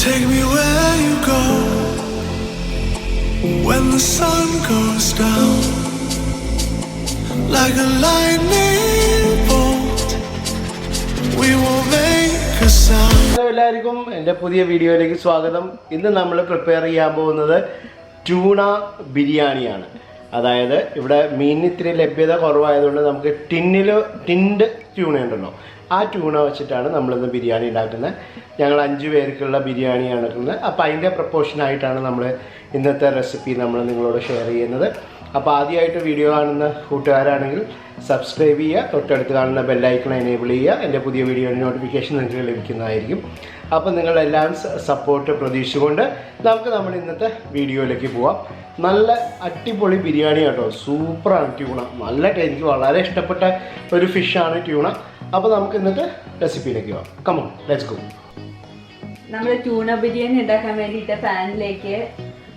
Take me where you go when the sun goes down, like a lightning bolt. We will make a sound. എല്ലാവർക്കും എൻ്റെ പുതിയ വീഡിയോയിലേക്ക് സ്വാഗതം. ഇന്ന് നമ്മൾ പ്രിപ്പയർ ചെയ്യാൻ പോകുന്നത് ട്യൂണ ബിരിയാണിയാണ്. അതായത് ഇവിടെ മീനിന് ഇത്തിരി ലഭ്യത കുറവായതുകൊണ്ട് നമുക്ക് ടിൻഡ് ട്യൂണ ഉണ്ടല്ലോ, ആ ട്യൂണ വെച്ചിട്ടാണ് നമ്മളിന്ന് ബിരിയാണി ഉണ്ടാക്കുന്നത്. ഞങ്ങൾ 5 പേർക്കുള്ള ബിരിയാണിയാണ് എടുക്കുന്നത്. അപ്പോൾ അതിൻ്റെ പ്രപ്പോർഷനായിട്ടാണ് നമ്മൾ ഇന്നത്തെ റെസിപ്പി നമ്മൾ നിങ്ങളോട് ഷെയർ ചെയ്യുന്നത്. അപ്പോൾ ആദ്യമായിട്ട് വീഡിയോ കാണുന്ന കൂട്ടുകാരാണെങ്കിൽ സബ്സ്ക്രൈബ് ചെയ്യുക, തൊട്ടടുത്ത് കാണുന്ന ബെല്ലൈക്കൺ എനേബിൾ ചെയ്യുക. എൻ്റെ പുതിയ വീഡിയോയുടെ നോട്ടിഫിക്കേഷൻ നിങ്ങൾക്ക് ലഭിക്കുന്നതായിരിക്കും. അപ്പോൾ നിങ്ങളെല്ലാം സപ്പോർട്ട് പ്രതീക്ഷിച്ചുകൊണ്ട് നമ്മൾ ഇന്നത്തെ വീഡിയോയിലേക്ക് പോവാം. നല്ല അടിപൊളി ബിരിയാണി കേട്ടോ, സൂപ്പറാണ് ട്യൂണ. എനിക്ക് വളരെ ഇഷ്ടപ്പെട്ട ഒരു ഫിഷാണ് ട്യൂണ. അപ്പോൾ നമുക്ക് ഇന്നത്തെ റെസിപ്പിയിലേക്ക് പോവാം. Come on, let's go. നമ്മൾ ട്യൂണ ബിരിയാണി ഉണ്ടാക്കാൻ വേണ്ടിയിട്ട്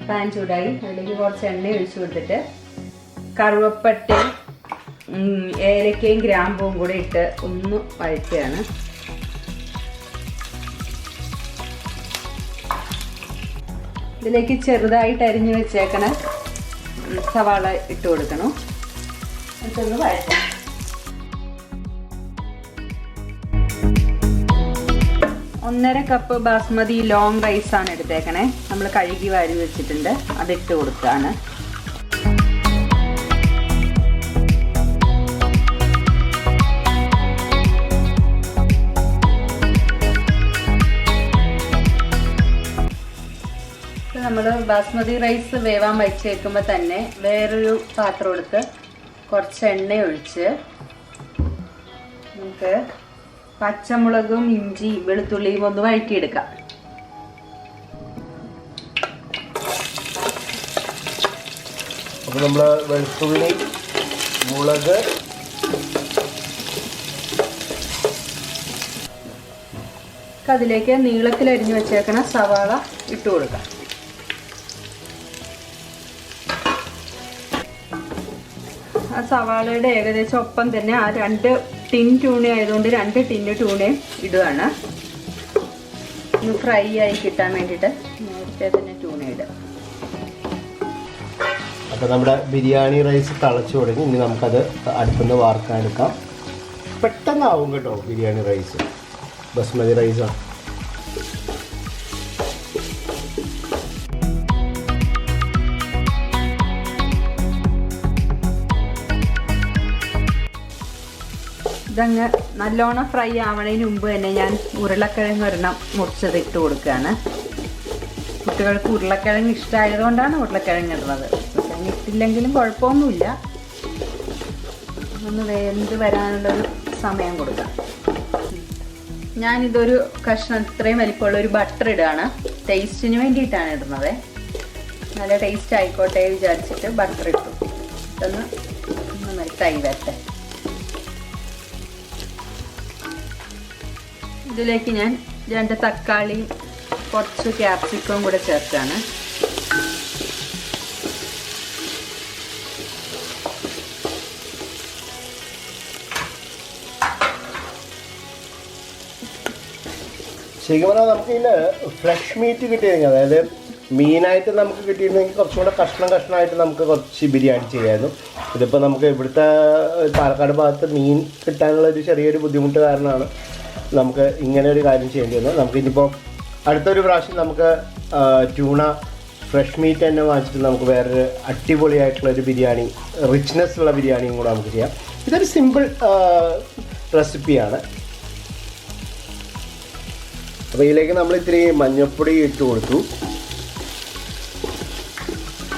പാൻ ചൂടായി, അതിലേക്ക് കുറച്ച് എണ്ണ ഒഴിച്ചു കൊടുത്തിട്ട് കറുവപ്പട്ടയും ഏലക്കയും ഗ്രാമ്പും കൂടെ ഇട്ട് ഒന്ന് വഴറ്റുകയാണ്. ഇതിലേക്ക് ചെറുതായിട്ട് അരിഞ്ഞു വെച്ചേക്കണ സവാള ഇട്ട് കൊടുക്കണം. എന്നിട്ടൊന്ന് വഴറ്റാം. ഒന്നര കപ്പ് ബാസ്മതി ലോങ് റൈസാണ് എടുത്തേക്കണേ. നമ്മൾ കഴുകി വാരി വെച്ചിട്ടുണ്ട്, അതിട്ട് കൊടുക്കുകയാണ്. നമ്മൾ ബാസ്മതി റൈസ് വേവാൻ വെച്ചേക്കുമ്പോൾ തന്നെ വേറൊരു പാത്രം എടുത്ത് കുറച്ച് എണ്ണ ഒഴിച്ച് നമുക്ക് പച്ചമുളകും ഇഞ്ചി വെളുത്തുള്ളിയും ഒന്ന് വഴറ്റിയെടുക്കാം. അപ്പോൾ നമ്മൾ വെളുത്തുള്ളി, മുളക്, അതിലേക്ക് നീളത്തിൽ അരിഞ്ഞു വെച്ചേക്കണ സവാള ഇട്ട് കൊടുക്കാം. ആ സവാളയുടെ ഏകദേശം ഒപ്പം തന്നെ ആ 2 ടിൻ ട്യൂണ ആയതുകൊണ്ട് 2 ടിന്ന് ട്യൂണയും ഇടുകയാണ്. ഒന്ന് ഫ്രൈ ആയി കിട്ടാൻ വേണ്ടിയിട്ട് നേരത്തെ തന്നെ ട്യൂണ ഇടുക. അപ്പോൾ നമ്മുടെ ബിരിയാണി റൈസ് തിളച്ചു തുടങ്ങി. ഇനി നമുക്കത് അടുത്തുനിന്ന് വാർക്കാൻ എടുക്കാം. പെട്ടെന്നാവും കേട്ടോ ബിരിയാണി റൈസ്, ബസ്മതി റൈസാണ്. ഇതങ്ങ് നല്ലോണം ഫ്രൈ ആവണതിന് മുമ്പ് തന്നെ ഞാൻ ഉരുളക്കിഴങ്ങ് ഒരെണ്ണം മുറിച്ചത് ഇട്ട് കൊടുക്കുകയാണ്. കുട്ടികൾക്ക് ഉരുളക്കിഴങ്ങ് ഇഷ്ടമായതുകൊണ്ടാണ് ഉരുളക്കിഴങ്ങ് ഇടുന്നത്. ഉരുളക്കിഴങ്ങ് ഇട്ടില്ലെങ്കിലും കുഴപ്പമൊന്നുമില്ല. ഒന്ന് വെന്ത് വരാനുള്ളൊരു സമയം കൊടുക്കാം. ഞാനിതൊരു കഷ്ണം ഇത്രയും വലിപ്പമുള്ള ഒരു ബട്ടർ ഇടുകയാണ്. ടേസ്റ്റിന് വേണ്ടിയിട്ടാണ് ഇടുന്നത്. നല്ല ടേസ്റ്റ് ആയിക്കോട്ടെ വിചാരിച്ചിട്ട് ബട്ടർ ഇട്ടു. ഇതൊന്ന് മെൽറ്റായി വരട്ടെ. ഇതിലേക്ക് ഞാൻ 2 തക്കാളിയും കുറച്ച് ക്യാപ്സിക്കവും കൂടെ ചേർത്താണ്. ശരിക്കും പറഞ്ഞാൽ നമുക്ക് ഇതിൽ ഫ്രഷ് മീറ്റ് കിട്ടിയിരുന്നെങ്കിൽ, അതായത് മീനായിട്ട് നമുക്ക് കിട്ടിയിരുന്നെങ്കിൽ കുറച്ചും കൂടെ കഷ്ണമായിട്ട് നമുക്ക് കുറച്ച് ബിരിയാണി ചെയ്യാമായിരുന്നു. ഇതിപ്പോൾ നമുക്ക് ഇവിടുത്തെ പാലക്കാട് ഭാഗത്ത് മീൻ കിട്ടാനുള്ള ഒരു ചെറിയൊരു ബുദ്ധിമുട്ട് കാരണമാണ് നമുക്ക് ഇങ്ങനെ ഒരു കാര്യം ചെയ്യേണ്ടി വന്നത്. നമുക്കിനിപ്പോൾ അടുത്തൊരു പ്രാവശ്യം നമുക്ക് ട്യൂണ ഫ്രഷ് മീറ്റ് തന്നെ വാങ്ങിച്ചിട്ട് നമുക്ക് വേറൊരു അടിപൊളിയായിട്ടുള്ളൊരു ബിരിയാണി, റിച്ച്നെസ് ഉള്ള ബിരിയാണിയും കൂടെ നമുക്ക് ചെയ്യാം. ഇതൊരു സിമ്പിൾ റെസിപ്പിയാണ്. അപ്പോൾ ഇതിലേക്ക് നമ്മൾ ഇത്തിരി മഞ്ഞൾപ്പൊടി ഇട്ട് കൊടുത്തു.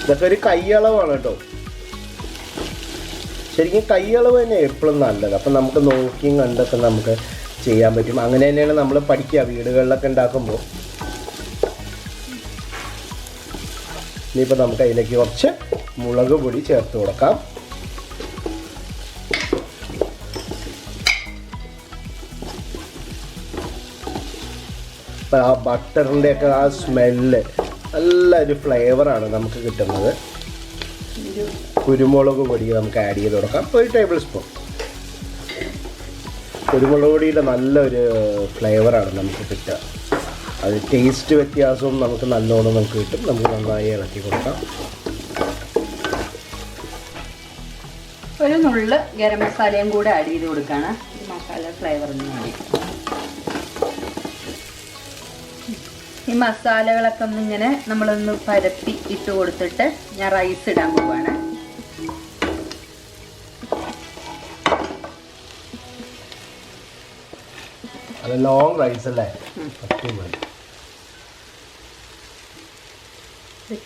ഇതൊക്കെ ഒരു കൈയളവാണ് കേട്ടോ. ശരിക്കും കൈയളവ് തന്നെ എപ്പോഴും നല്ലത്. അപ്പം നമുക്ക് നോക്കിയും കണ്ടൊക്കെ നമുക്ക് ചെയ്യാൻ പറ്റും. അങ്ങനെ തന്നെയാണ് നമ്മൾ പഠിക്കുക വീടുകളിലൊക്കെ ഉണ്ടാക്കുമ്പോൾ. ഇനിയിപ്പോൾ നമുക്ക് അതിലേക്ക് കുറച്ച് മുളക് പൊടി ചേർത്ത് കൊടുക്കാം. അപ്പോൾ ആ ബട്ടറിൻ്റെയൊക്കെ ആ സ്മെല്ല് നല്ലൊരു ഫ്ലേവറാണ് നമുക്ക് കിട്ടുന്നത്. കുരുമുളക് പൊടി നമുക്ക് ആഡ് ചെയ്ത് കൊടുക്കാം. 1 ടേബിൾ സ്പൂൺ കുരുമുളക് പൊടിയുടെ നല്ലൊരു ഫ്ലേവറാണ് നമുക്ക് കിട്ടുക. അത് ടേസ്റ്റ് വ്യത്യാസവും നമുക്ക് നല്ലോണം കിട്ടും. നമുക്ക് നന്നായി ഇളക്കി കൊടുക്കാം. ഒരു നുള്ള് ഗരം മസാലയും കൂടെ ആഡ് ചെയ്ത് കൊടുക്കുകയാണ്, മസാല ഫ്ലേവറിന് വേണ്ടി. ഈ മസാലകളൊക്കെ ഒന്നിങ്ങനെ നമ്മളൊന്ന് പരത്തി ഇട്ട് കൊടുത്തിട്ട് ഞാൻ റൈസ് ഇടാൻ പോവാണ്. അത് ലോങ് റൈസ് അല്ലേ?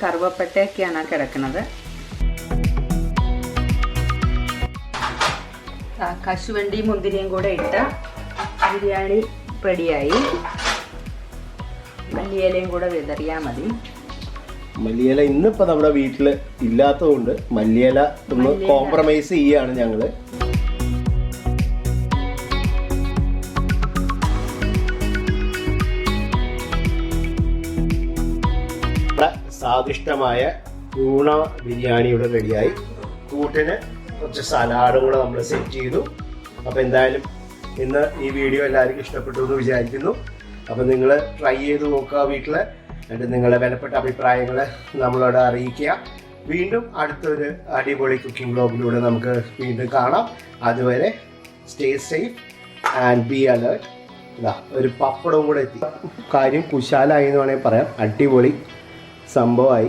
കറുവപ്പട്ടയൊക്കെയാണ് കിടക്കുന്നത്. കശുവണ്ടിയും മുന്തിരിയും കൂടെ ഇട്ട ബിരിയാണി റെഡിയായി. മല്ലിയിലയും കൂടെ വിതറിയാൽ മതി. മല്ലിയില ഇന്നിപ്പോൾ നമ്മുടെ വീട്ടിൽ ഇല്ലാത്തതുകൊണ്ട് മല്ലിയില ഒന്ന് കോംപ്രമൈസ് ചെയ്യാണ് ഞങ്ങള്. സ്വാദിഷ്ടമായ ടൂണ ബിരിയാണി ഇവിടെ റെഡിയായി. കൂട്ടിന് കുറച്ച് സലാഡും കൂടെ നമ്മൾ സെറ്റ് ചെയ്തു. അപ്പോൾ എന്തായാലും ഇന്ന് ഈ വീഡിയോ എല്ലാവർക്കും ഇഷ്ടപ്പെട്ടു എന്ന് വിചാരിക്കുന്നു. അപ്പോൾ നിങ്ങൾ ട്രൈ ചെയ്ത് നോക്കുക വീട്ടിൽ. എന്നിട്ട് നിങ്ങളുടെ വിലപ്പെട്ട അഭിപ്രായങ്ങൾ നമ്മളോട് അറിയിക്കുക. വീണ്ടും അടുത്തൊരു അടിപൊളി കുക്കിംഗ് വ്ലോഗിലൂടെ നമുക്ക് വീണ്ടും കാണാം. അതുവരെ stay safe and B alert. ഇതാ ഒരു പപ്പടവും കൂടെ എത്തി. കാര്യം കുശാലായി എന്ന് വേണമെങ്കിൽ പറയാം. അടിപൊളി സംഭവമായി.